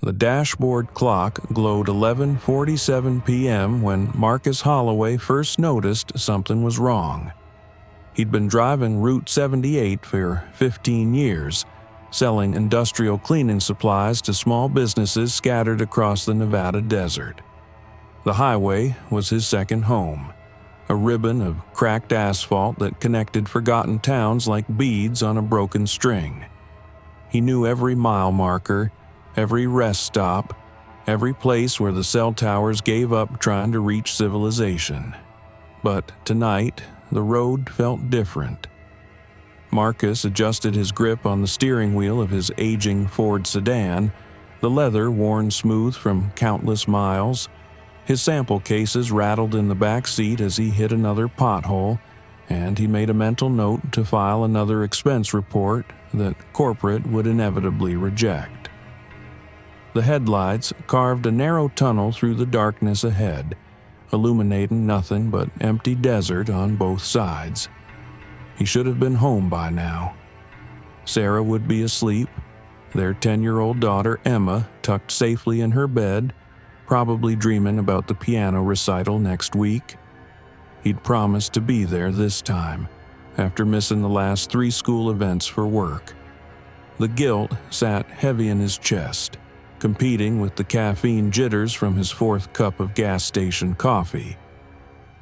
The dashboard clock glowed 11:47 p.m. when Marcus Holloway first noticed something was wrong. He'd been driving Route 78 for 15 years, selling industrial cleaning supplies to small businesses scattered across the Nevada desert. The highway was his second home, a ribbon of cracked asphalt that connected forgotten towns like beads on a broken string. He knew every mile marker, every rest stop, every place where the cell towers gave up trying to reach civilization. But tonight, the road felt different. Marcus adjusted his grip on the steering wheel of his aging Ford sedan, the leather worn smooth from countless miles. His sample cases rattled in the back seat as he hit another pothole, and he made a mental note to file another expense report that corporate would inevitably reject. The headlights carved a narrow tunnel through the darkness ahead, illuminating nothing but empty desert on both sides. He should have been home by now. Sarah would be asleep, their 10-year-old daughter Emma tucked safely in her bed, probably dreaming about the piano recital next week. He'd promised to be there this time, after missing the last 3 school events for work. The guilt sat heavy in his chest, competing with the caffeine jitters from his 4th cup of gas station coffee.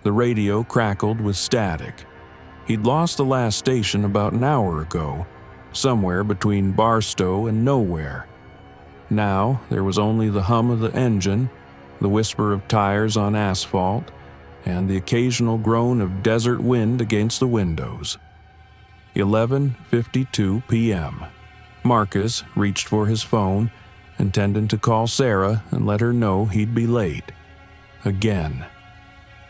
The radio crackled with static. He'd lost the last station about an hour ago, somewhere between Barstow and nowhere. Now there was only the hum of the engine, the whisper of tires on asphalt, and the occasional groan of desert wind against the windows. 11:52 p.m. Marcus reached for his phone, intending to call Sarah and let her know he'd be late. Again.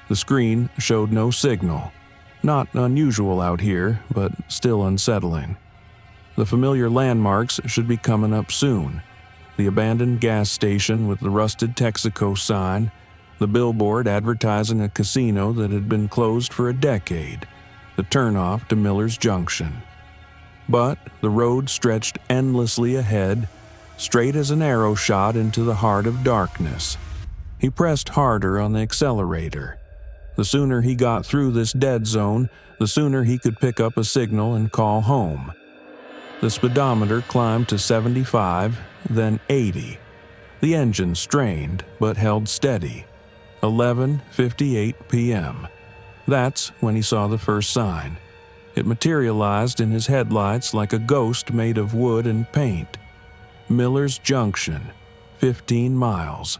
The screen showed no signal. Not unusual out here, but still unsettling. The familiar landmarks should be coming up soon. The abandoned gas station with the rusted Texaco sign, the billboard advertising a casino that had been closed for a decade, the turnoff to Miller's Junction. But the road stretched endlessly ahead, straight as an arrow shot into the heart of darkness. He pressed harder on the accelerator. The sooner he got through this dead zone, the sooner he could pick up a signal and call home. The speedometer climbed to 75, then 80. The engine strained, but held steady. 11:58 p.m. That's when he saw the first sign. It materialized in his headlights like a ghost made of wood and paint. Miller's Junction, 15 miles.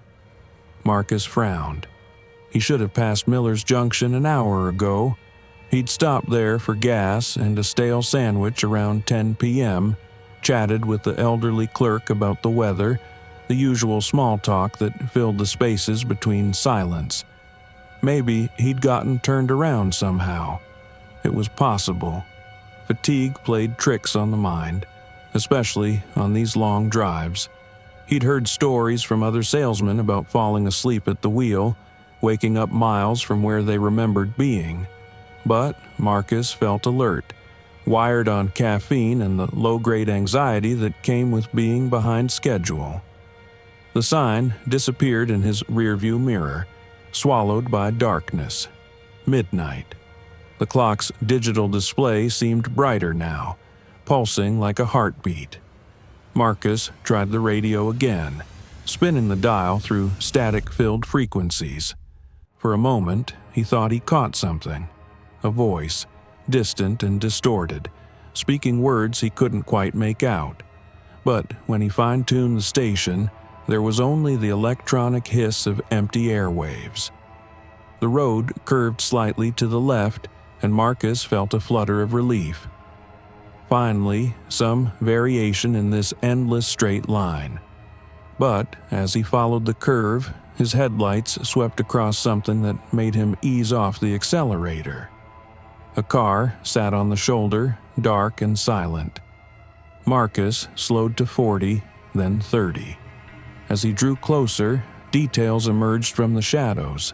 Marcus frowned. He should have passed Miller's Junction an hour ago. He'd stopped there for gas and a stale sandwich around 10 p.m., chatted with the elderly clerk about the weather, the usual small talk that filled the spaces between silence. Maybe he'd gotten turned around somehow. It was possible. Fatigue played tricks on the mind, especially on these long drives. He'd heard stories from other salesmen about falling asleep at the wheel, waking up miles from where they remembered being. But Marcus felt alert, wired on caffeine and the low-grade anxiety that came with being behind schedule. The sign disappeared in his rearview mirror, swallowed by darkness. Midnight. The clock's digital display seemed brighter now, pulsing like a heartbeat. Marcus tried the radio again, spinning the dial through static-filled frequencies. For a moment, he thought he caught something. A voice, distant and distorted, speaking words he couldn't quite make out. But when he fine-tuned the station, there was only the electronic hiss of empty airwaves. The road curved slightly to the left, and Marcus felt a flutter of relief. Finally, some variation in this endless straight line. But as he followed the curve, his headlights swept across something that made him ease off the accelerator. A car sat on the shoulder, dark and silent. Marcus slowed to 40, then 30. As he drew closer, details emerged from the shadows.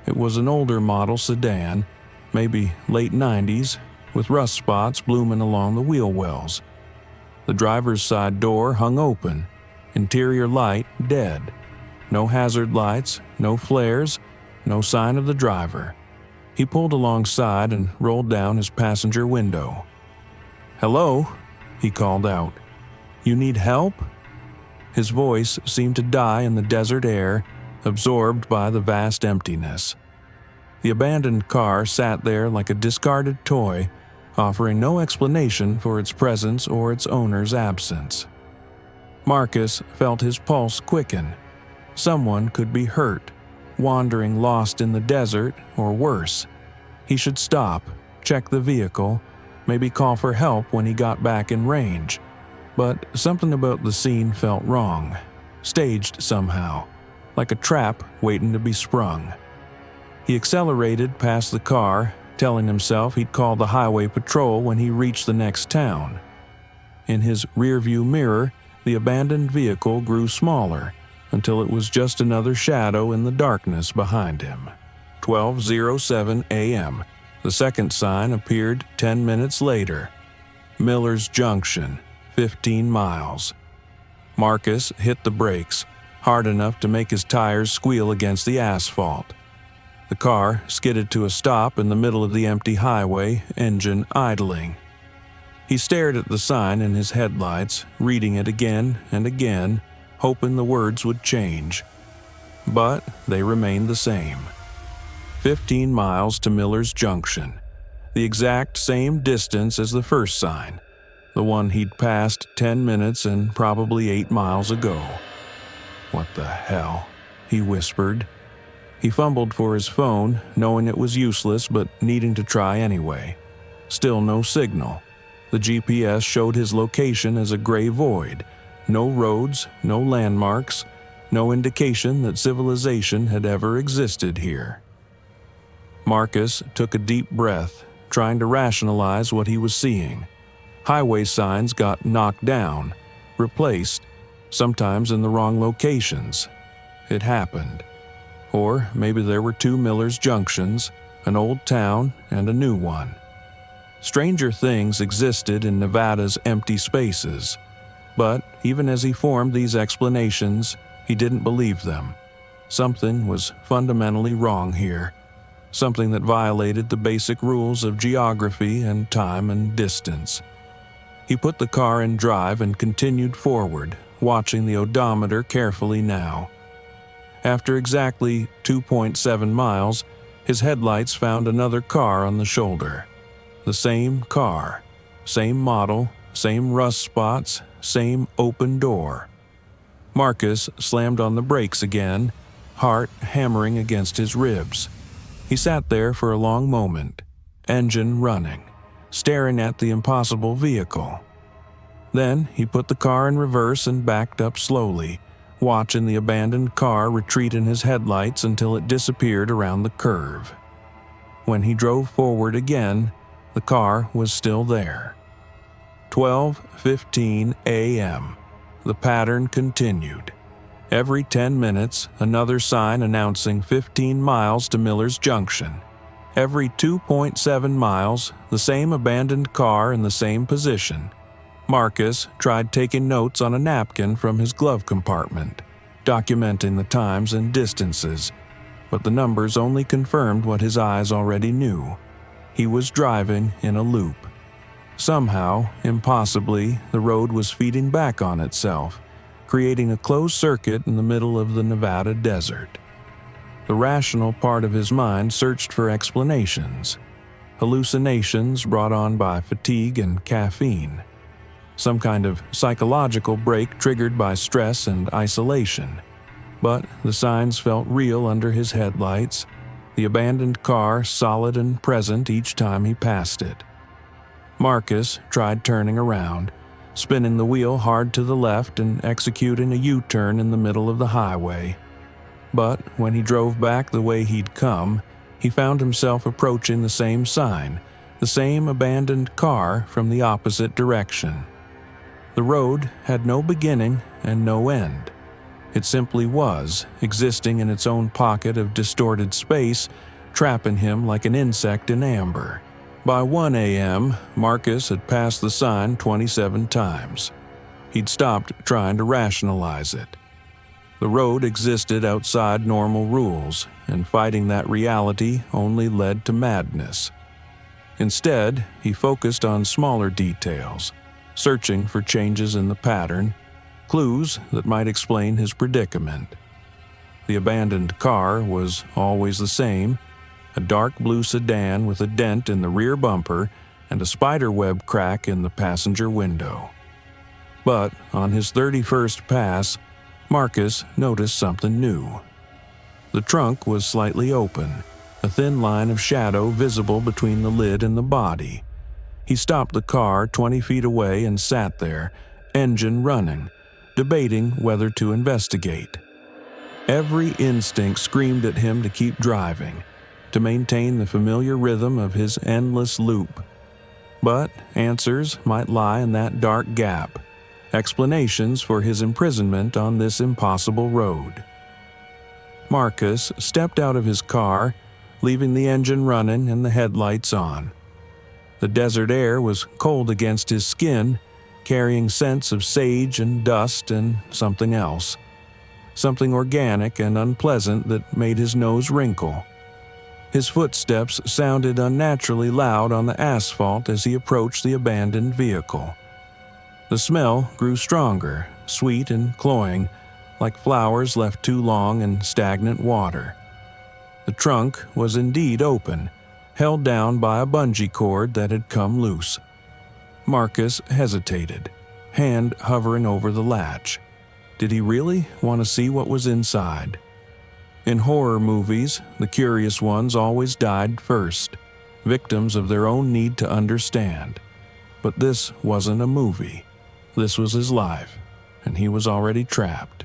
It was an older model sedan, maybe late 90s, with rust spots blooming along the wheel wells. The driver's side door hung open, Interior light dead. No hazard lights, no flares, no sign of the driver. He pulled alongside and rolled down his passenger window. "Hello?" he called out. "You need help?" His voice seemed to die in the desert air, absorbed by the vast emptiness. The abandoned car sat there like a discarded toy, offering no explanation for its presence or its owner's absence. Marcus felt his pulse quicken. Someone could be hurt, wandering lost in the desert, or worse. He should stop, check the vehicle, maybe call for help when he got back in range. But something about the scene felt wrong, staged somehow, like a trap waiting to be sprung. He accelerated past the car, telling himself he'd call the highway patrol when he reached the next town. In his rearview mirror, the abandoned vehicle grew smaller, until it was just another shadow in the darkness behind him. 12:07 a.m. The second sign appeared 10 minutes later. Miller's Junction, 15 miles. Marcus hit the brakes, hard enough to make his tires squeal against the asphalt. The car skidded to a stop in the middle of the empty highway, engine idling. He stared at the sign in his headlights, reading it again and again, hoping the words would change. But they remained the same. 15 miles to Miller's Junction, the exact same distance as the first sign, the one he'd passed 10 minutes and probably 8 miles ago. "What the hell?" he whispered. He fumbled for his phone, knowing it was useless but needing to try anyway. Still no signal. The GPS showed his location as a gray void. No roads, no landmarks, no indication that civilization had ever existed here. Marcus took a deep breath, trying to rationalize what he was seeing. Highway signs got knocked down, replaced, sometimes in the wrong locations. It happened. Or maybe there were two Miller's Junctions, an old town and a new one. Stranger things existed in Nevada's empty spaces. But even as he formed these explanations, he didn't believe them. Something was fundamentally wrong here. Something that violated the basic rules of geography and time and distance. He put the car in drive and continued forward, watching the odometer carefully now. After exactly 2.7 miles, his headlights found another car on the shoulder. The same car, same model, same rust spots, same open door. Marcus slammed on the brakes again, heart hammering against his ribs. He sat there for a long moment, engine running, staring at the impossible vehicle. Then he put the car in reverse and backed up slowly, watching the abandoned car retreat in his headlights until it disappeared around the curve. When he drove forward again, the car was still there. 12:15 a.m. The pattern continued. Every 10 minutes, another sign announcing 15 miles to Miller's Junction. Every 2.7 miles, the same abandoned car in the same position. Marcus tried taking notes on a napkin from his glove compartment, documenting the times and distances, but the numbers only confirmed what his eyes already knew. He was driving in a loop. Somehow, impossibly, the road was feeding back on itself, creating a closed circuit in the middle of the Nevada desert. The rational part of his mind searched for explanations. Hallucinations brought on by fatigue and caffeine. Some kind of psychological break triggered by stress and isolation. But the signs felt real under his headlights, the abandoned car solid and present each time he passed it. Marcus tried turning around, spinning the wheel hard to the left and executing a U-turn in the middle of the highway. But when he drove back the way he'd come, he found himself approaching the same sign, the same abandoned car from the opposite direction. The road had no beginning and no end. It simply was, existing in its own pocket of distorted space, trapping him like an insect in amber. By 1 a.m., Marcus had passed the sign 27 times. He'd stopped trying to rationalize it. The road existed outside normal rules, and fighting that reality only led to madness. Instead, he focused on smaller details, searching for changes in the pattern, clues that might explain his predicament. The abandoned car was always the same, a dark blue sedan with a dent in the rear bumper and a spiderweb crack in the passenger window. But on his 31st pass, Marcus noticed something new. The trunk was slightly open, a thin line of shadow visible between the lid and the body. He stopped the car 20 feet away and sat there, engine running, debating whether to investigate. Every instinct screamed at him to keep driving, to maintain the familiar rhythm of his endless loop. But answers might lie in that dark gap, explanations for his imprisonment on this impossible road. Marcus stepped out of his car, leaving the engine running and the headlights on. The desert air was cold against his skin, carrying scents of sage and dust and something else. Something organic and unpleasant that made his nose wrinkle. His footsteps sounded unnaturally loud on the asphalt as he approached the abandoned vehicle. The smell grew stronger, sweet and cloying, like flowers left too long in stagnant water. The trunk was indeed open, held down by a bungee cord that had come loose. Marcus hesitated, hand hovering over the latch. Did he really want to see what was inside? In horror movies, the curious ones always died first, victims of their own need to understand. But this wasn't a movie. This was his life, and he was already trapped.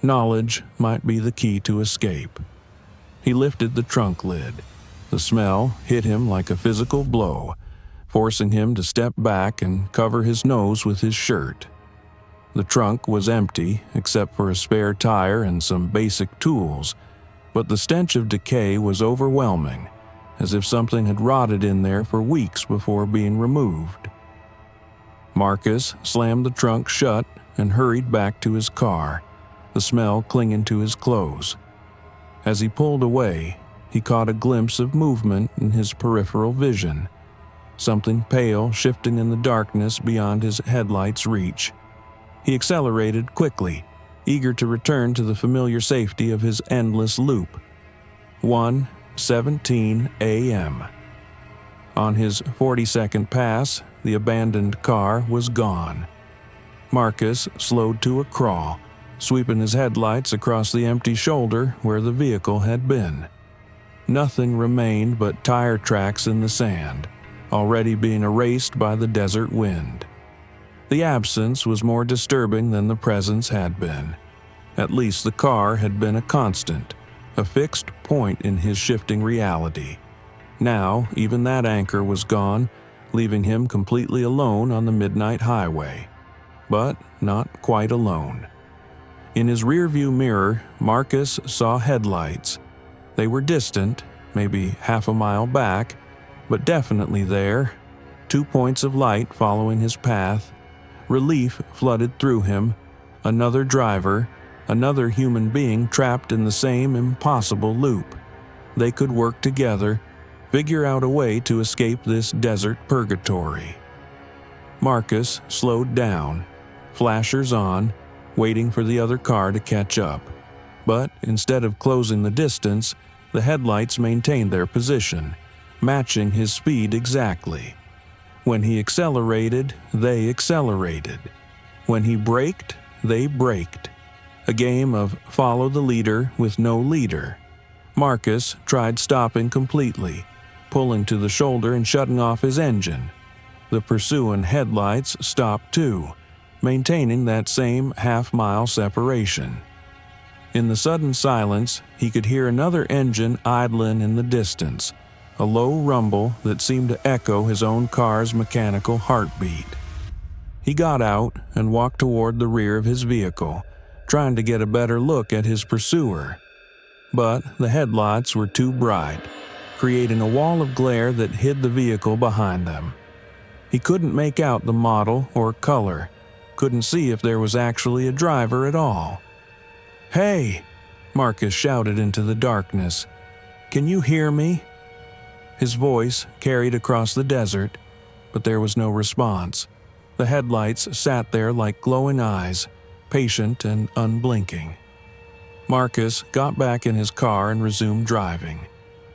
Knowledge might be the key to escape. He lifted the trunk lid. The smell hit him like a physical blow, forcing him to step back and cover his nose with his shirt. The trunk was empty except for a spare tire and some basic tools, but the stench of decay was overwhelming, as if something had rotted in there for weeks before being removed. Marcus slammed the trunk shut and hurried back to his car, the smell clinging to his clothes. As he pulled away, he caught a glimpse of movement in his peripheral vision, something pale shifting in the darkness beyond his headlights' reach. He accelerated quickly, eager to return to the familiar safety of his endless loop. 1:17 a.m. On his 42nd pass, the abandoned car was gone. Marcus slowed to a crawl, sweeping his headlights across the empty shoulder where the vehicle had been. Nothing remained but tire tracks in the sand, already being erased by the desert wind. The absence was more disturbing than the presence had been. At least the car had been a constant, a fixed point in his shifting reality. Now, even that anchor was gone, leaving him completely alone on the midnight highway. But not quite alone. In his rearview mirror, Marcus saw headlights. They were distant, maybe half a mile back, but definitely there. 2 points of light following his path. Relief flooded through him. Another driver, another human being trapped in the same impossible loop. They could work together, figure out a way to escape this desert purgatory. Marcus slowed down, flashers on, waiting for the other car to catch up. But instead of closing the distance, the headlights maintained their position, matching his speed exactly. When he accelerated, they accelerated. When he braked, they braked. A game of follow the leader with no leader. Marcus tried stopping completely, pulling to the shoulder and shutting off his engine. The pursuing headlights stopped too, maintaining that same half-mile separation. In the sudden silence, he could hear another engine idling in the distance, a low rumble that seemed to echo his own car's mechanical heartbeat. He got out and walked toward the rear of his vehicle, trying to get a better look at his pursuer. But the headlights were too bright, creating a wall of glare that hid the vehicle behind them. He couldn't make out the model or color, couldn't see if there was actually a driver at all. "Hey!" Marcus shouted into the darkness. "Can you hear me?" His voice carried across the desert, but there was no response. The headlights sat there like glowing eyes, patient and unblinking. Marcus got back in his car and resumed driving.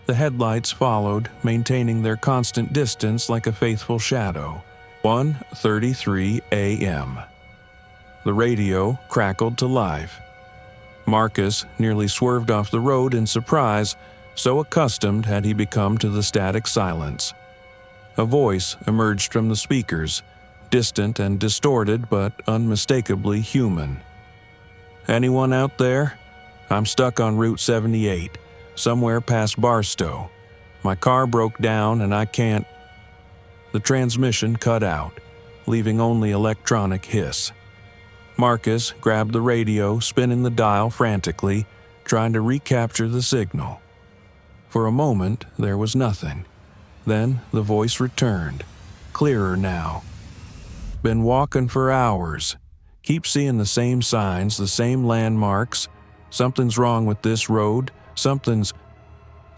The headlights followed, maintaining their constant distance like a faithful shadow. 1:33 a.m. The radio crackled to life. Marcus nearly swerved off the road in surprise, so accustomed had he become to the static silence. A voice emerged from the speakers, distant and distorted but unmistakably human. "Anyone out there? I'm stuck on Route 78, somewhere past Barstow. My car broke down and I can't..." The transmission cut out, leaving only electronic hiss. Marcus grabbed the radio, spinning the dial frantically, trying to recapture the signal. For a moment, there was nothing. Then the voice returned, clearer now. "Been walking for hours. Keep seeing the same signs, the same landmarks. Something's wrong with this road. Something's..."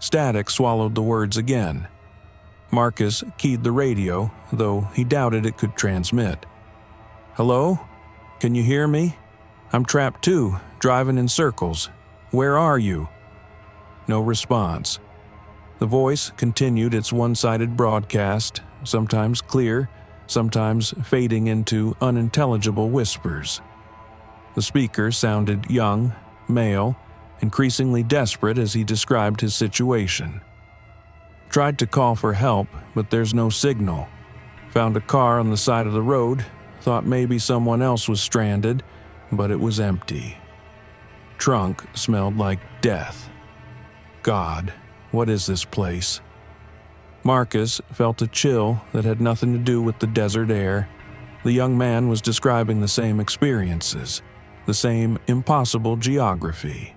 Static swallowed the words again. Marcus keyed the radio, though he doubted it could transmit. "Hello? Can you hear me? I'm trapped too, driving in circles. Where are you?" No response. The voice continued its one-sided broadcast, sometimes clear, sometimes fading into unintelligible whispers. The speaker sounded young, male, increasingly desperate as he described his situation. "Tried to call for help, but there's no signal. Found a car on the side of the road, thought maybe someone else was stranded, but it was empty. Trunk smelled like death. God, what is this place?" Marcus felt a chill that had nothing to do with the desert air. The young man was describing the same experiences, the same impossible geography.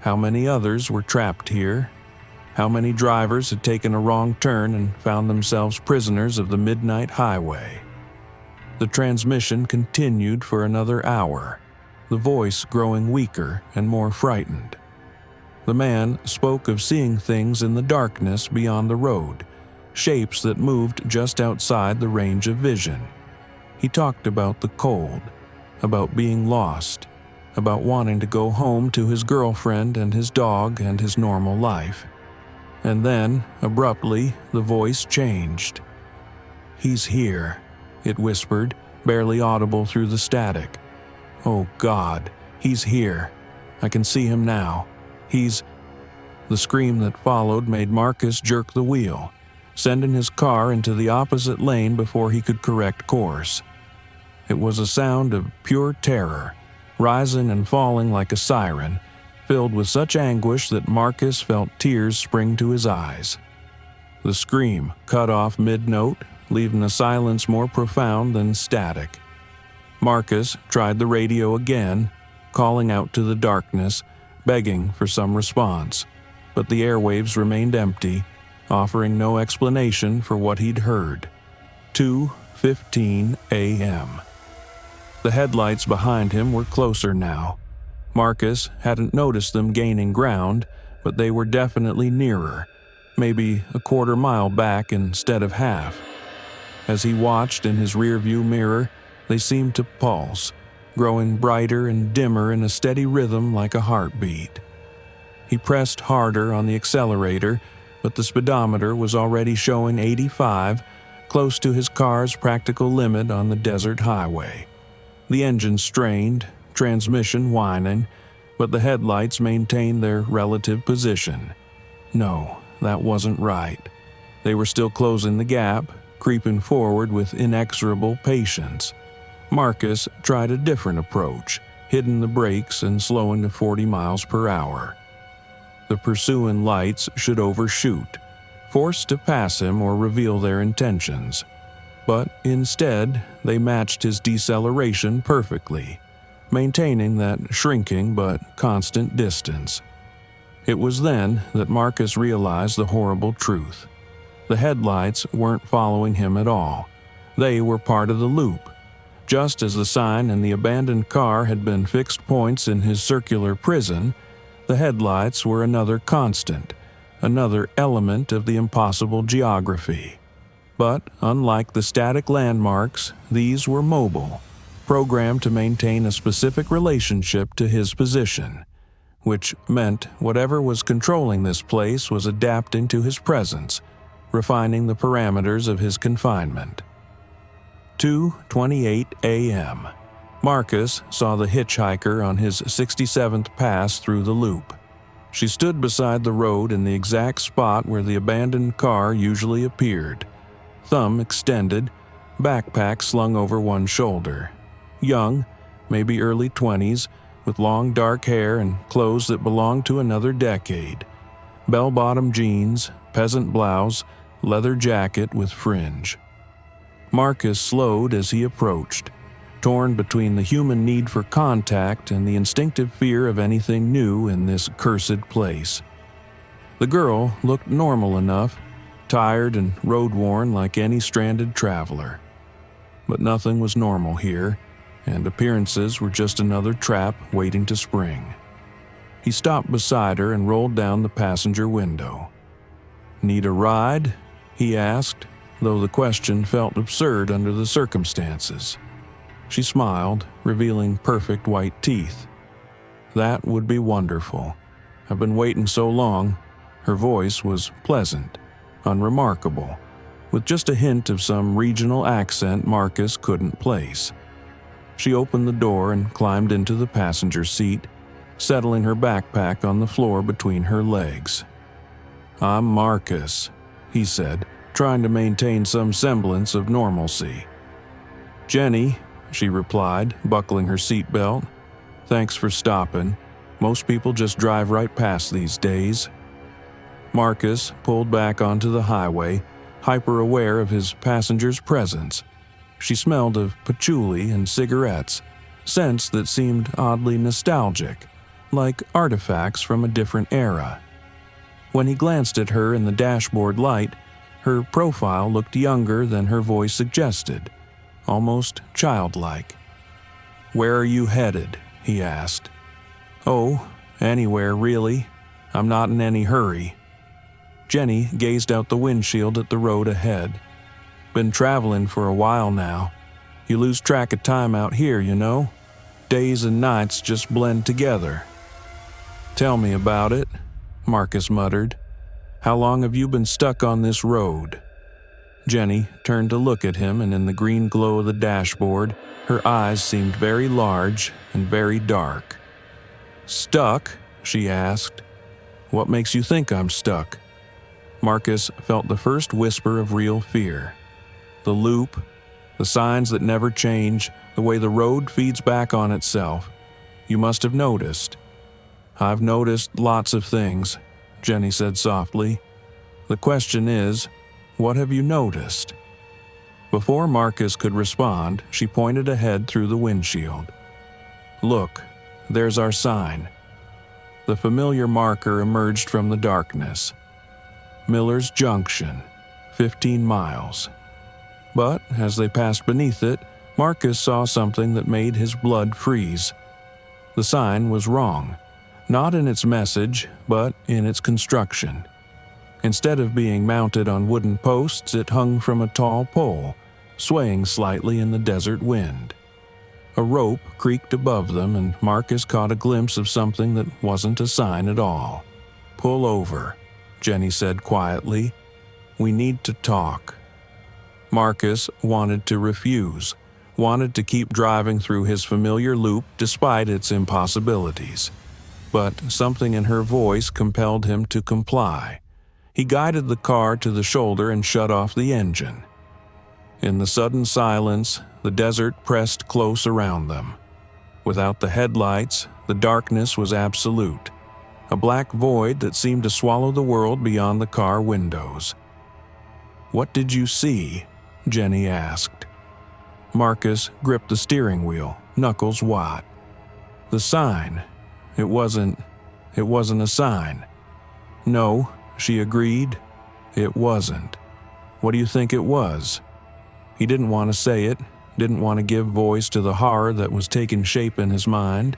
How many others were trapped here? How many drivers had taken a wrong turn and found themselves prisoners of the midnight highway? The transmission continued for another hour, the voice growing weaker and more frightened. The man spoke of seeing things in the darkness beyond the road, shapes that moved just outside the range of vision. He talked about the cold, about being lost, about wanting to go home to his girlfriend and his dog and his normal life. And then, abruptly, the voice changed. "He's here," it whispered, barely audible through the static. "Oh God, he's here. I can see him now. He's..." The scream that followed made Marcus jerk the wheel, sending his car into the opposite lane before he could correct course. It was a sound of pure terror, rising and falling like a siren, filled with such anguish that Marcus felt tears spring to his eyes. The scream cut off mid-note, leaving the silence more profound than static. Marcus tried the radio again, calling out to the darkness, begging for some response, but the airwaves remained empty, offering no explanation for what he'd heard. 2:15 a.m. The headlights behind him were closer now. Marcus hadn't noticed them gaining ground, but they were definitely nearer, maybe a quarter mile back instead of half. As he watched in his rearview mirror, they seemed to pulse, growing brighter and dimmer in a steady rhythm like a heartbeat. He pressed harder on the accelerator, but the speedometer was already showing 85, close to his car's practical limit on the desert highway. The engine strained, transmission whining, but the headlights maintained their relative position. No, that wasn't right. They were still closing the gap, creeping forward with inexorable patience. Marcus tried a different approach, hitting the brakes and slowing to 40 miles per hour. The pursuing lights should overshoot, forced to pass him or reveal their intentions. But instead, they matched his deceleration perfectly, maintaining that shrinking but constant distance. It was then that Marcus realized the horrible truth. The headlights weren't following him at all. They were part of the loop, Just as the sign and the abandoned car had been fixed points in his circular prison, the headlights were another constant, another element of the impossible geography. But unlike the static landmarks, these were mobile, programmed to maintain a specific relationship to his position, which meant whatever was controlling this place was adapting to his presence, refining the parameters of his confinement. 2:28 a.m. Marcus saw the hitchhiker on his 67th pass through the loop. She stood beside the road in the exact spot where the abandoned car usually appeared, thumb extended, backpack slung over one shoulder. Young, maybe early 20s, with long dark hair and clothes that belonged to another decade. Bell-bottom jeans, peasant blouse, leather jacket with fringe. Marcus slowed as he approached, torn between the human need for contact and the instinctive fear of anything new in this cursed place. The girl looked normal enough, tired and road-worn like any stranded traveler. But nothing was normal here, and appearances were just another trap waiting to spring. He stopped beside her and rolled down the passenger window. "Need a ride?" he asked, though the question felt absurd under the circumstances. She smiled, revealing perfect white teeth. "That would be wonderful. I've been waiting so long." Her voice was pleasant, unremarkable, with just a hint of some regional accent Marcus couldn't place. She opened the door and climbed into the passenger seat, settling her backpack on the floor between her legs. "I'm Marcus," he said, trying to maintain some semblance of normalcy. "Jenny," she replied, buckling her seatbelt. "Thanks for stopping. Most people just drive right past these days." Marcus pulled back onto the highway, hyper-aware of his passenger's presence. She smelled of patchouli and cigarettes, scents that seemed oddly nostalgic, like artifacts from a different era. When he glanced at her in the dashboard light, her profile looked younger than her voice suggested, almost childlike. "Where are you headed?" he asked. "Oh, anywhere really. I'm not in any hurry." Jenny gazed out the windshield at the road ahead. "Been traveling for a while now. You lose track of time out here, you know. Days and nights just blend together." "Tell me about it," Marcus muttered. "How long have you been stuck on this road?" Jenny turned to look at him, and in the green glow of the dashboard, her eyes seemed very large and very dark. "Stuck?" she asked. "What makes you think I'm stuck?" Marcus felt the first whisper of real fear. The loop, the signs that never change, the way the road feeds back on itself. You must have noticed. "I've noticed lots of things," Jenny said softly. "The question is, what have you noticed?" Before Marcus could respond, she pointed ahead through the windshield. "Look, there's our sign." The familiar marker emerged from the darkness. Miller's Junction, 15 miles. But as they passed beneath it, Marcus saw something that made his blood freeze. The sign was wrong, not in its message, but in its construction. Instead of being mounted on wooden posts, it hung from a tall pole, swaying slightly in the desert wind. A rope creaked above them, and Marcus caught a glimpse of something that wasn't a sign at all. "Pull over," Jenny said quietly. "We need to talk." Marcus wanted to refuse, wanted to keep driving through his familiar loop despite its impossibilities. But something in her voice compelled him to comply. He guided the car to the shoulder and shut off the engine. In the sudden silence, the desert pressed close around them. Without the headlights, the darkness was absolute, a black void that seemed to swallow the world beyond the car windows. "What did you see?" Jenny asked. Marcus gripped the steering wheel, knuckles wide. "The sign. It wasn't a sign." "No," she agreed. "It wasn't. What do you think it was?" He didn't want to say it, didn't want to give voice to the horror that was taking shape in his mind.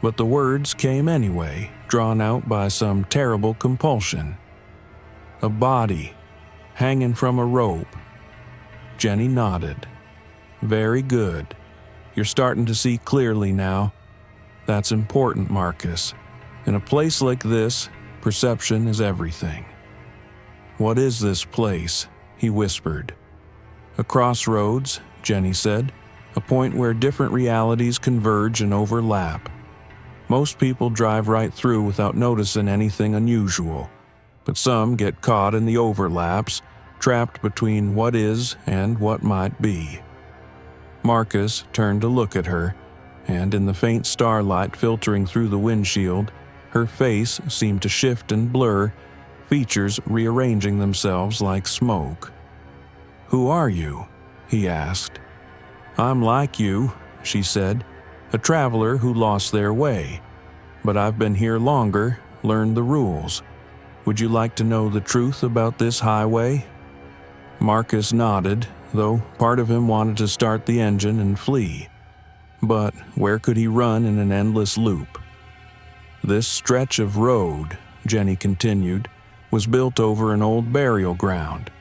But the words came anyway, drawn out by some terrible compulsion. A body, hanging from a rope. Jenny nodded. Very good. You're starting to see clearly now. That's important, Marcus. In a place like this, perception is everything. What is this place? He whispered. A crossroads, Jenny said, a point where different realities converge and overlap. Most people drive right through without noticing anything unusual, but some get caught in the overlaps, trapped between what is and what might be. Marcus turned to look at her, and in the faint starlight filtering through the windshield, her face seemed to shift and blur, features rearranging themselves like smoke. "Who are you?" he asked. "I'm like you," she said, "a traveler who lost their way. But I've been here longer, learned the rules. Would you like to know the truth about this highway?" Marcus nodded, though part of him wanted to start the engine and flee. But where could he run in an endless loop? This stretch of road, Jenny continued, was built over an old burial ground,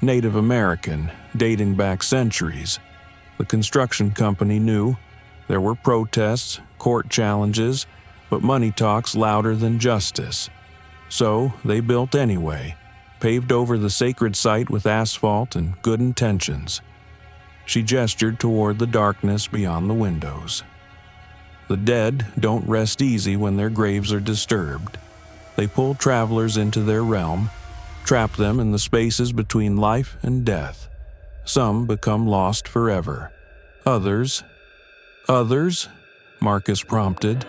Native American, dating back centuries. The construction company knew. There were protests, court challenges, but money talks louder than justice. So they built anyway, paved over the sacred site with asphalt and good intentions. She gestured toward the darkness beyond the windows. The dead don't rest easy when their graves are disturbed. They pull travelers into their realm, trap them in the spaces between life and death. Some become lost forever. Others, Marcus prompted.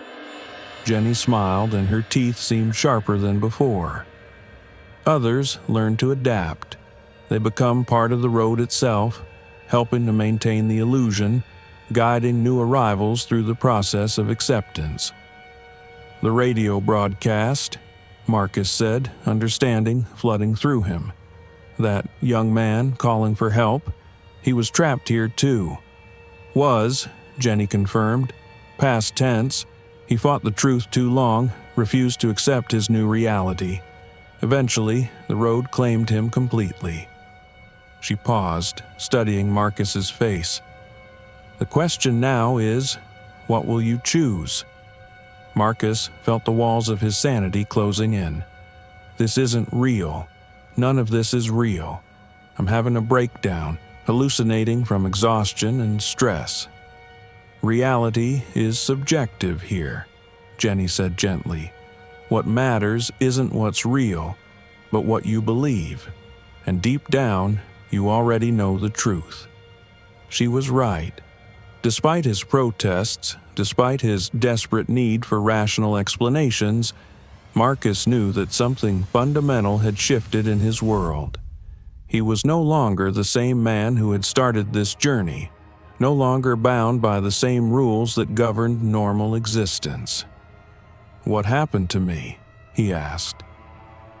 Jenny smiled, and her teeth seemed sharper than before. Others learn to adapt. They become part of the road itself, helping to maintain the illusion, guiding new arrivals through the process of acceptance. "The radio broadcast," Marcus said, understanding flooding through him. "That young man calling for help, he was trapped here too." "Was," Jenny confirmed. "Past tense. He fought the truth too long, refused to accept his new reality. Eventually, the road claimed him completely." She paused, studying Marcus's face. "The question now is, what will you choose?" Marcus felt the walls of his sanity closing in. "This isn't real. None of this is real. I'm having a breakdown, hallucinating from exhaustion and stress." "Reality is subjective here," Jenny said gently. "What matters isn't what's real, but what you believe. And deep down, you already know the truth." She was right. Despite his protests, despite his desperate need for rational explanations, Marcus knew that something fundamental had shifted in his world. He was no longer the same man who had started this journey, no longer bound by the same rules that governed normal existence. "What happened to me?" he asked.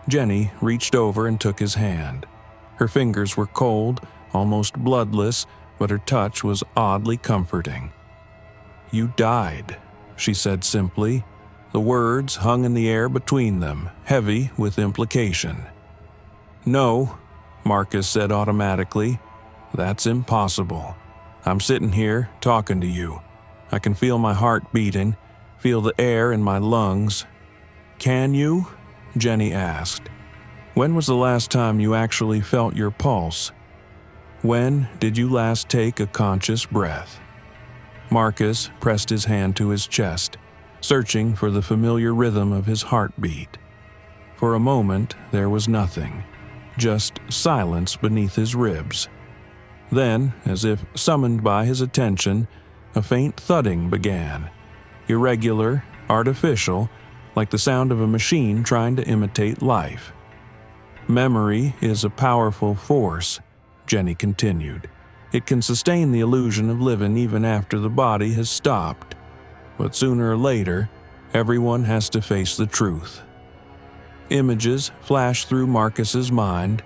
Jenny reached over and took his hand. Her fingers were cold, almost bloodless, but her touch was oddly comforting. "You died," she said simply. The words hung in the air between them, heavy with implication. "No," Marcus said automatically. "That's impossible. I'm sitting here talking to you. I can feel my heart beating, feel the air in my lungs." "Can you?" Jenny asked. "When was the last time you actually felt your pulse? When did you last take a conscious breath?" Marcus pressed his hand to his chest, searching for the familiar rhythm of his heartbeat. For a moment, there was nothing, just silence beneath his ribs. Then, as if summoned by his attention, a faint thudding began, irregular, artificial, like the sound of a machine trying to imitate life. "Memory is a powerful force," Jenny continued. "It can sustain the illusion of living even after the body has stopped. But sooner or later, everyone has to face the truth." Images flashed through Marcus's mind,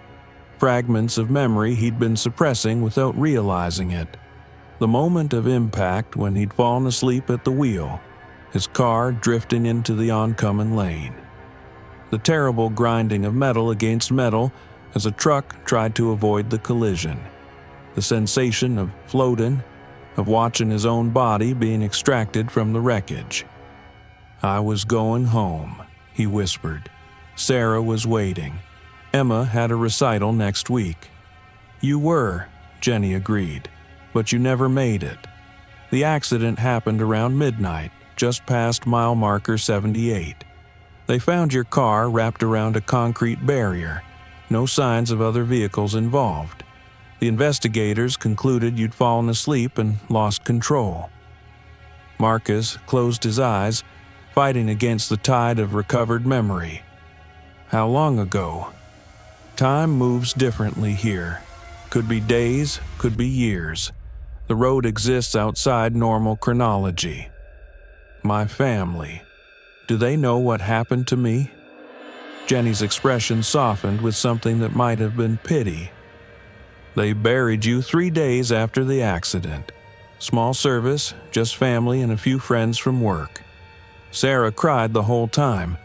fragments of memory he'd been suppressing without realizing it. The moment of impact when he'd fallen asleep at the wheel, his car drifting into the oncoming lane. The terrible grinding of metal against metal as a truck tried to avoid the collision. The sensation of floating, of watching his own body being extracted from the wreckage. "I was going home," he whispered. Sarah was waiting. Emma had a recital next week. "You were," Jenny agreed, "but you never made it. The accident happened around midnight, just past mile marker 78. They found your car wrapped around a concrete barrier. No signs of other vehicles involved. The investigators concluded you'd fallen asleep and lost control." Marcus closed his eyes, fighting against the tide of recovered memory. "How long ago?" "Time moves differently here. Could be days, could be years. The road exists outside normal chronology." "My family. Do they know what happened to me?" Jenny's expression softened with something that might have been pity. "They buried you 3 days after the accident. Small service, just family and a few friends from work. Sarah cried the whole time,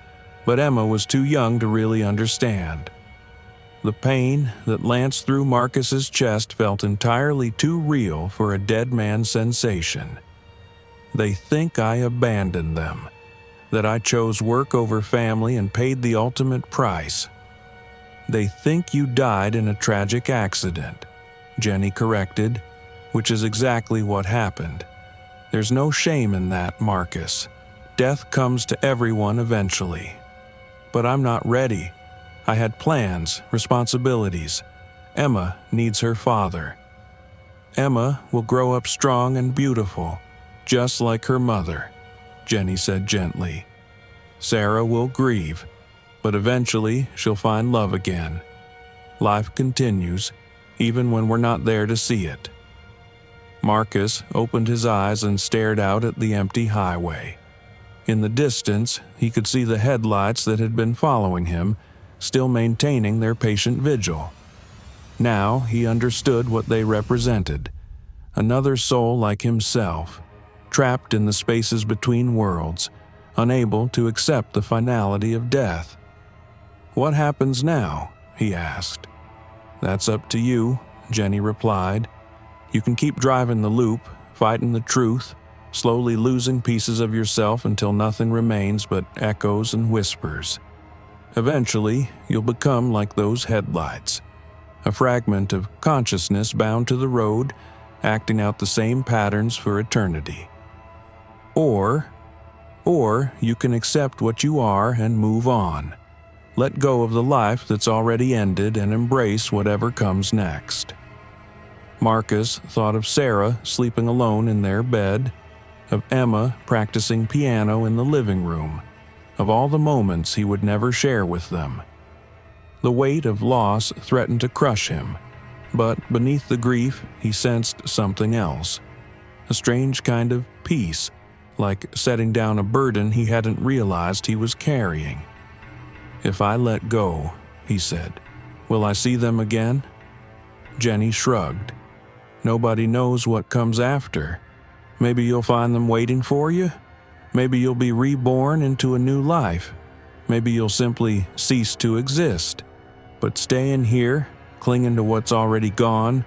but Emma was too young to really understand." The pain that lanced through Marcus's chest felt entirely too real for a dead man's sensation. "They think I abandoned them, that I chose work over family and paid the ultimate price." "They think you died in a tragic accident," Jenny corrected, "which is exactly what happened. There's no shame in that, Marcus. Death comes to everyone eventually. But I'm not ready. I had plans, responsibilities. Emma needs her father. Emma will grow up strong and beautiful, just like her mother," Jenny said gently. "Sarah will grieve, but eventually she'll find love again. Life continues, even when we're not there to see it." Marcus opened his eyes and stared out at the empty highway. In the distance, he could see the headlights that had been following him, still maintaining their patient vigil. Now he understood what they represented. Another soul like himself, trapped in the spaces between worlds, unable to accept the finality of death. "What happens now?" he asked. "That's up to you," Jenny replied. "You can keep driving the loop, fighting the truth, slowly losing pieces of yourself until nothing remains but echoes and whispers. Eventually, you'll become like those headlights, a fragment of consciousness bound to the road, acting out the same patterns for eternity. Or you can accept what you are and move on. Let go of the life that's already ended and embrace whatever comes next." Marcus thought of Sarah sleeping alone in their bed, of Emma practicing piano in the living room, of all the moments he would never share with them. The weight of loss threatened to crush him, but beneath the grief he sensed something else, a strange kind of peace, like setting down a burden he hadn't realized he was carrying. "If I let go," he said, "will I see them again?" Jenny shrugged. "Nobody knows what comes after. Maybe you'll find them waiting for you. Maybe you'll be reborn into a new life. Maybe you'll simply cease to exist. But staying here, clinging to what's already gone,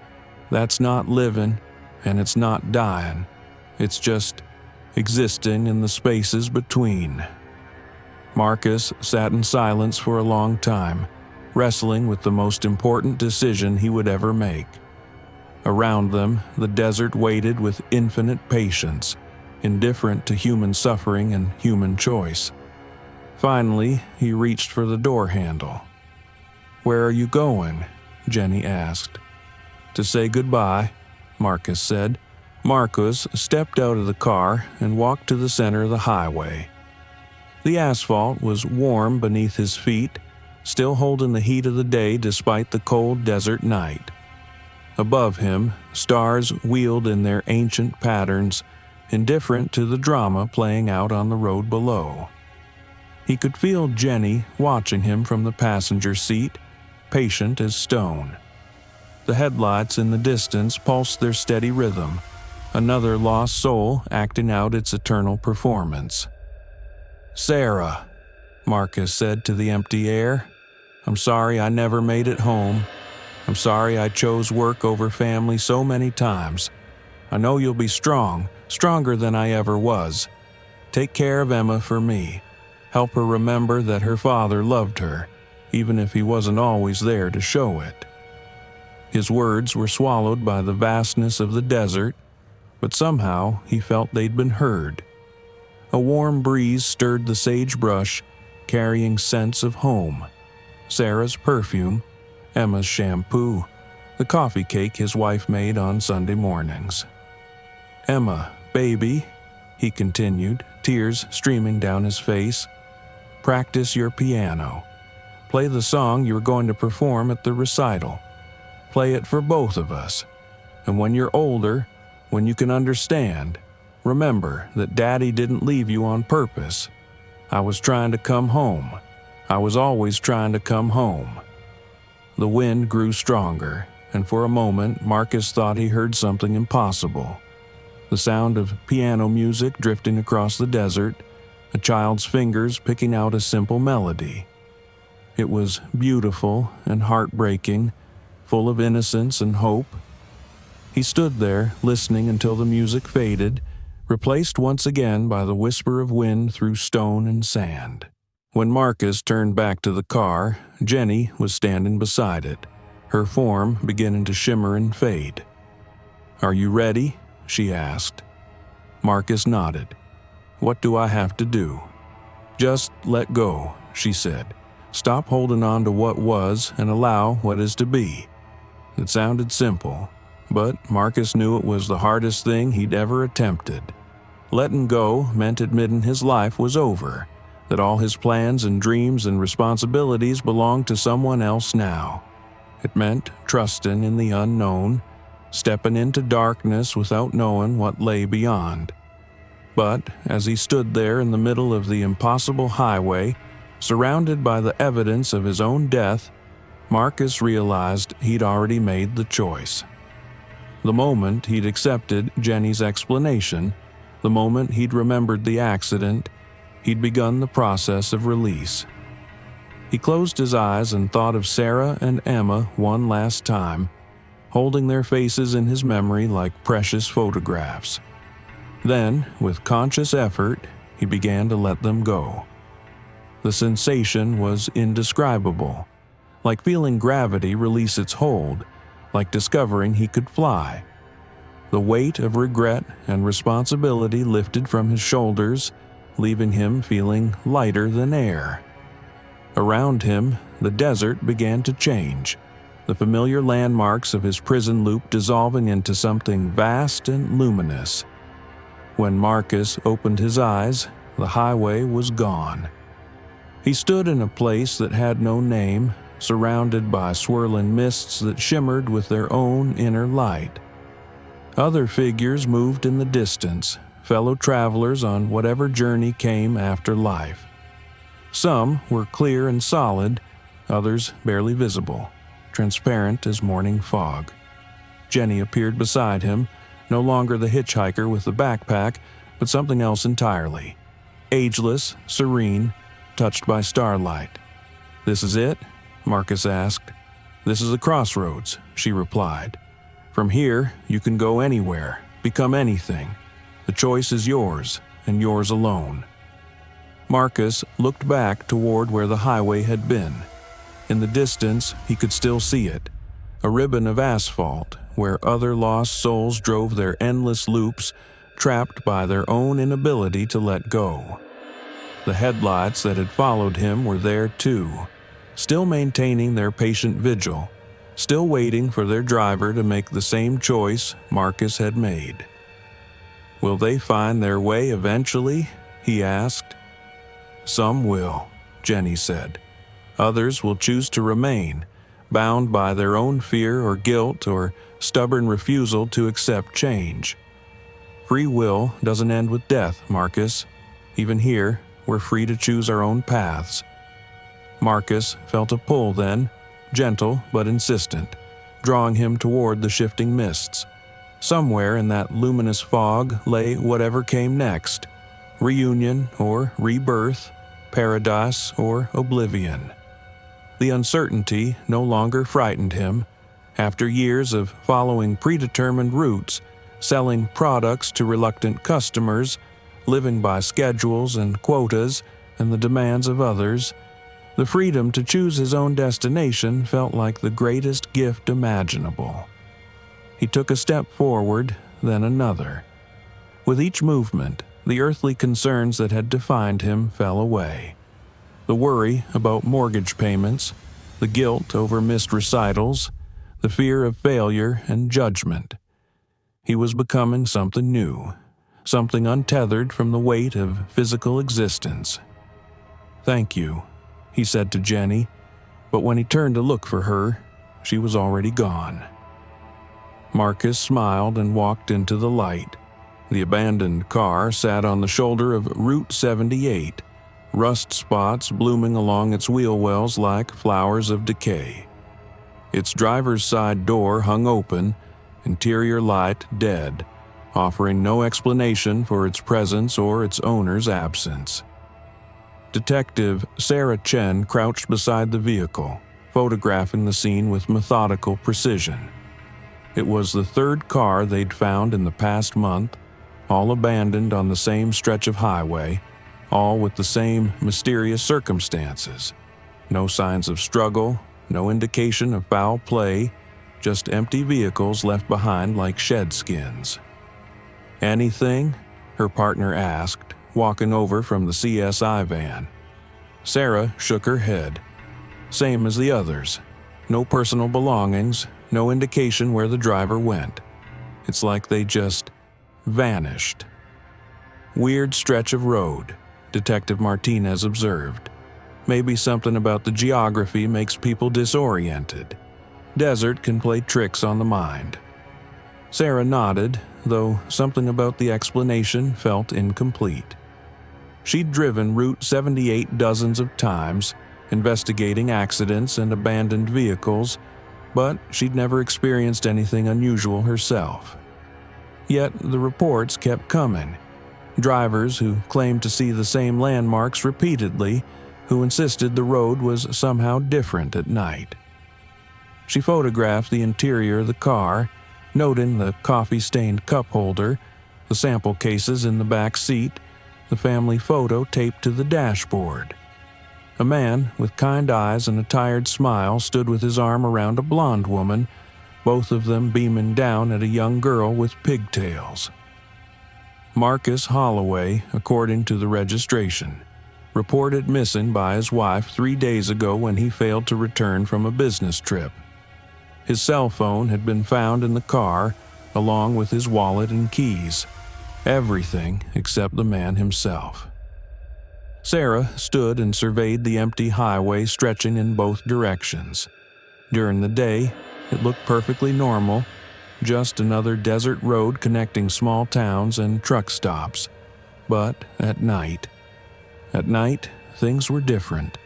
that's not living, and it's not dying. It's just existing in the spaces between." Marcus sat in silence for a long time, wrestling with the most important decision he would ever make. Around them, the desert waited with infinite patience, indifferent to human suffering and human choice. Finally, he reached for the door handle. "Where are you going?" Jenny asked. "To say goodbye," Marcus said. Marcus stepped out of the car and walked to the center of the highway. The asphalt was warm beneath his feet, still holding the heat of the day despite the cold desert night. Above him, stars wheeled in their ancient patterns, indifferent to the drama playing out on the road below. He could feel Jenny watching him from the passenger seat, patient as stone. The headlights in the distance pulsed their steady rhythm, another lost soul acting out its eternal performance. "Sarah," Marcus said to the empty air, "I'm sorry I never made it home. I'm sorry I chose work over family so many times. I know you'll be strong, stronger than I ever was. Take care of Emma for me. Help her remember that her father loved her, even if he wasn't always there to show it." His words were swallowed by the vastness of the desert, but somehow he felt they'd been heard. A warm breeze stirred the sagebrush, carrying scents of home. Sarah's perfume, Emma's shampoo, the coffee cake his wife made on Sunday mornings. "Emma, baby," he continued, tears streaming down his face, "practice your piano. Play the song you were going to perform at the recital. Play it for both of us. And when you're older, when you can understand, remember that Daddy didn't leave you on purpose. I was trying to come home. I was always trying to come home." The wind grew stronger, and for a moment Marcus thought he heard something impossible. The sound of piano music drifting across the desert, a child's fingers picking out a simple melody. It was beautiful and heartbreaking, full of innocence and hope. He stood there, listening until the music faded, replaced once again by the whisper of wind through stone and sand. When Marcus turned back to the car, Jenny was standing beside it, her form beginning to shimmer and fade. "Are you ready?" she asked. Marcus nodded. "What do I have to do?" "Just let go," she said. "Stop holding on to what was and allow what is to be." It sounded simple, but Marcus knew it was the hardest thing he'd ever attempted. Letting go meant admitting his life was over, that all his plans and dreams and responsibilities belonged to someone else now. It meant trusting in the unknown, stepping into darkness without knowing what lay beyond. But as he stood there in the middle of the impossible highway, surrounded by the evidence of his own death, Marcus realized he'd already made the choice. The moment he'd accepted Jenny's explanation, the moment he'd remembered the accident, he'd begun the process of release. He closed his eyes and thought of Sarah and Emma one last time, holding their faces in his memory like precious photographs. Then, with conscious effort, he began to let them go. The sensation was indescribable, like feeling gravity release its hold, like discovering he could fly. The weight of regret and responsibility lifted from his shoulders, leaving him feeling lighter than air. Around him, the desert began to change, the familiar landmarks of his prison loop dissolving into something vast and luminous. When Marcus opened his eyes, the highway was gone. He stood in a place that had no name, surrounded by swirling mists that shimmered with their own inner light. Other figures moved in the distance, fellow travelers on whatever journey came after life. Some were clear and solid, others barely visible, transparent as morning fog. Jenny appeared beside him, no longer the hitchhiker with the backpack, but something else entirely. Ageless, serene, touched by starlight. "This is it?" Marcus asked. "This is the crossroads," she replied. "From here, you can go anywhere, become anything. The choice is yours, and yours alone." Marcus looked back toward where the highway had been. In the distance, he could still see it, a ribbon of asphalt where other lost souls drove their endless loops, trapped by their own inability to let go. The headlights that had followed him were there too, still maintaining their patient vigil, still waiting for their driver to make the same choice Marcus had made. "Will they find their way eventually?" he asked. "Some will," Jenny said. "Others will choose to remain, bound by their own fear or guilt or stubborn refusal to accept change. Free will doesn't end with death, Marcus. Even here, we're free to choose our own paths." Marcus felt a pull then, gentle but insistent, drawing him toward the shifting mists. Somewhere in that luminous fog lay whatever came next: reunion or rebirth, paradise or oblivion. The uncertainty no longer frightened him. After years of following predetermined routes, selling products to reluctant customers, living by schedules and quotas and the demands of others, the freedom to choose his own destination felt like the greatest gift imaginable. He took a step forward, then another. With each movement, the earthly concerns that had defined him fell away. The worry about mortgage payments, the guilt over missed recitals, the fear of failure and judgment. He was becoming something new, something untethered from the weight of physical existence. "Thank you," he said to Jenny, but when he turned to look for her, she was already gone. Marcus smiled and walked into the light. The abandoned car sat on the shoulder of Route 78, rust spots blooming along its wheel wells like flowers of decay. Its driver's side door hung open, interior light dead, offering no explanation for its presence or its owner's absence. Detective Sarah Chen crouched beside the vehicle, photographing the scene with methodical precision. It was the third car they'd found in the past month, all abandoned on the same stretch of highway, all with the same mysterious circumstances. No signs of struggle, no indication of foul play, just empty vehicles left behind like shed skins. "Anything?" her partner asked, walking over from the CSI van. Sarah shook her head. Same as the others. No personal belongings, no indication where the driver went. It's like they just vanished. "Weird stretch of road," Detective Martinez observed. "Maybe something about the geography makes people disoriented. Desert can play tricks on the mind." Sarah nodded, though something about the explanation felt incomplete. She'd driven Route 78 dozens of times, investigating accidents and abandoned vehicles, but she'd never experienced anything unusual herself. Yet the reports kept coming. Drivers who claimed to see the same landmarks repeatedly, who insisted the road was somehow different at night. She photographed the interior of the car, noting the coffee-stained cup holder, the sample cases in the back seat, the family photo taped to the dashboard. A man with kind eyes and a tired smile stood with his arm around a blonde woman, both of them beaming down at a young girl with pigtails. Marcus Holloway, according to the registration, reported missing by his wife 3 days ago when he failed to return from a business trip. His cell phone had been found in the car, along with his wallet and keys. Everything except the man himself. Sarah stood and surveyed the empty highway stretching in both directions. During the day, it looked perfectly normal, just another desert road connecting small towns and truck stops. But at night, things were different.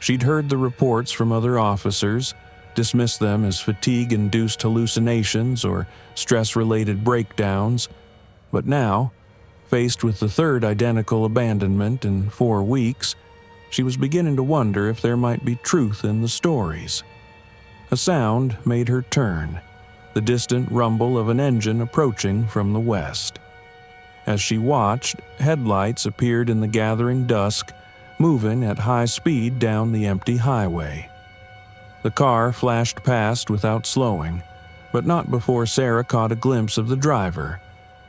She'd heard the reports from other officers, dismissed them as fatigue-induced hallucinations or stress-related breakdowns, but now, faced with the third identical abandonment in 4 weeks, she was beginning to wonder if there might be truth in the stories. A sound made her turn, the distant rumble of an engine approaching from the west. As she watched, headlights appeared in the gathering dusk, moving at high speed down the empty highway. The car flashed past without slowing, but not before Sarah caught a glimpse of the driver,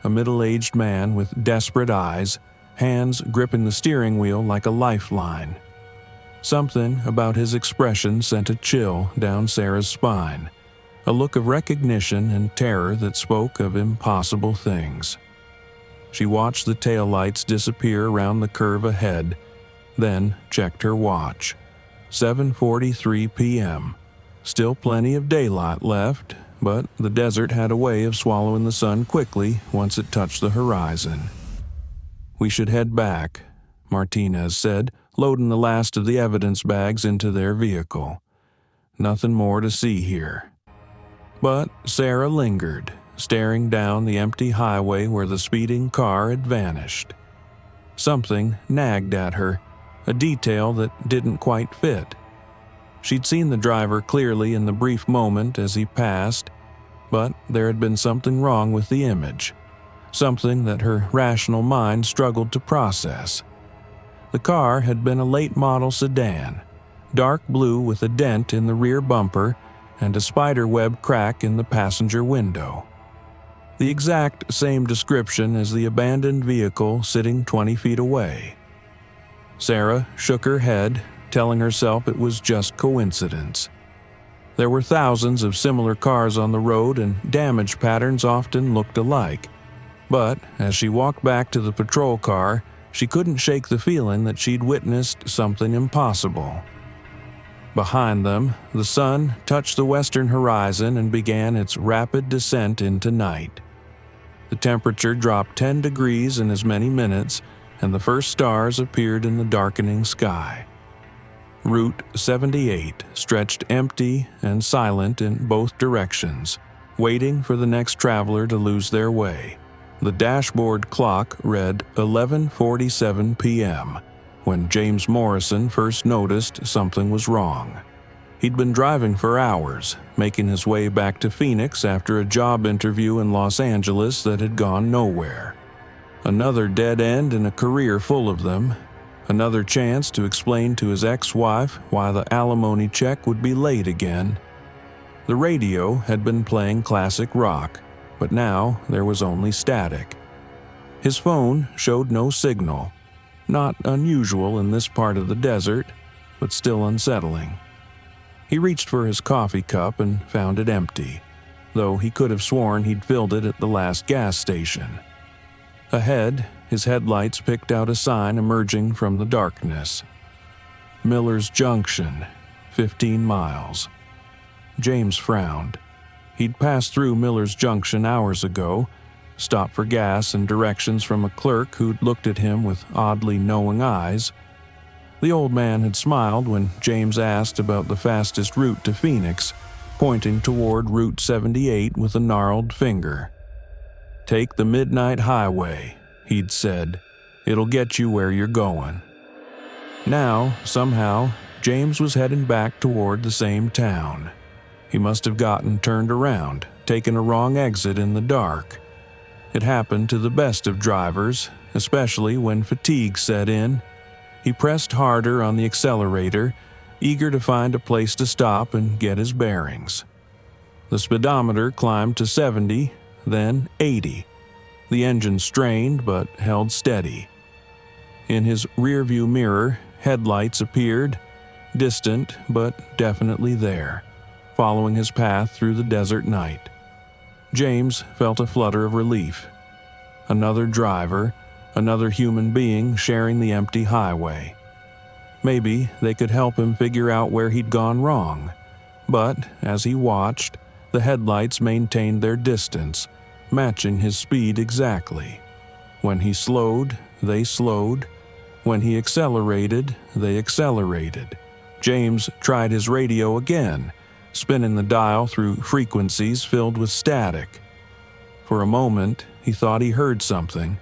a middle-aged man with desperate eyes, hands gripping the steering wheel like a lifeline. Something about his expression sent a chill down Sarah's spine, a look of recognition and terror that spoke of impossible things. She watched the taillights disappear around the curve ahead, then checked her watch. 7:43 p.m. Still plenty of daylight left, but the desert had a way of swallowing the sun quickly once it touched the horizon. "We should head back," Martinez said, loading the last of the evidence bags into their vehicle. "Nothing more to see here." But Sarah lingered, staring down the empty highway where the speeding car had vanished. Something nagged at her, a detail that didn't quite fit. She'd seen the driver clearly in the brief moment as he passed, but there had been something wrong with the image, something that her rational mind struggled to process. The car had been a late-model sedan, dark blue with a dent in the rear bumper and a spiderweb crack in the passenger window. The exact same description as the abandoned vehicle sitting 20 feet away. Sarah shook her head, telling herself it was just coincidence. There were thousands of similar cars on the road and damage patterns often looked alike. But as she walked back to the patrol car, she couldn't shake the feeling that she'd witnessed something impossible. Behind them, the sun touched the western horizon and began its rapid descent into night. The temperature dropped 10 degrees in as many minutes, and the first stars appeared in the darkening sky. Route 78 stretched empty and silent in both directions, waiting for the next traveler to lose their way. The dashboard clock read 11:47 p.m. when James Morrison first noticed something was wrong. He'd been driving for hours, making his way back to Phoenix after a job interview in Los Angeles that had gone nowhere. Another dead end in a career full of them. Another chance to explain to his ex-wife why the alimony check would be late again. The radio had been playing classic rock, but now there was only static. His phone showed no signal, not unusual in this part of the desert, but still unsettling. He reached for his coffee cup and found it empty, though he could have sworn he'd filled it at the last gas station. Ahead, his headlights picked out a sign emerging from the darkness. Miller's Junction, 15 miles. James frowned. He'd passed through Miller's Junction hours ago, stopped for gas and directions from a clerk who'd looked at him with oddly knowing eyes. The old man had smiled when James asked about the fastest route to Phoenix, pointing toward Route 78 with a gnarled finger. "Take the Midnight Highway," he'd said. "It'll get you where you're going." Now, somehow, James was heading back toward the same town. He must have gotten turned around, taken a wrong exit in the dark. It happened to the best of drivers, especially when fatigue set in. He pressed harder on the accelerator, eager to find a place to stop and get his bearings. The speedometer climbed to 70, then 80. The engine strained but held steady. In his rearview mirror, headlights appeared, distant but definitely there, following his path through the desert night. James felt a flutter of relief. Another driver, another human being sharing the empty highway. Maybe they could help him figure out where he'd gone wrong. But as he watched, the headlights maintained their distance, matching his speed exactly. When he slowed, they slowed. When he accelerated, they accelerated. James tried his radio again, spinning the dial through frequencies filled with static. For a moment, he thought he heard something,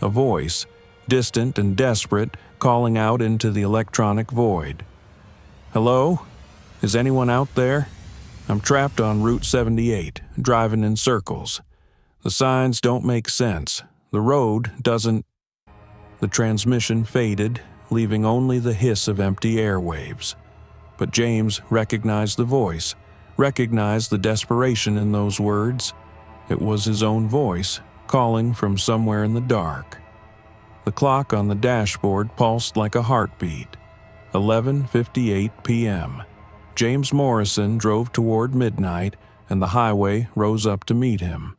a voice, distant and desperate, calling out into the electronic void. "Hello? Is anyone out there? I'm trapped on Route 78, driving in circles. The signs don't make sense. The road doesn't..." The transmission faded, leaving only the hiss of empty airwaves. But James recognized the voice, recognized the desperation in those words. It was his own voice, calling from somewhere in the dark. The clock on the dashboard pulsed like a heartbeat. 11:58 p.m. James Morrison drove toward midnight, and the highway rose up to meet him.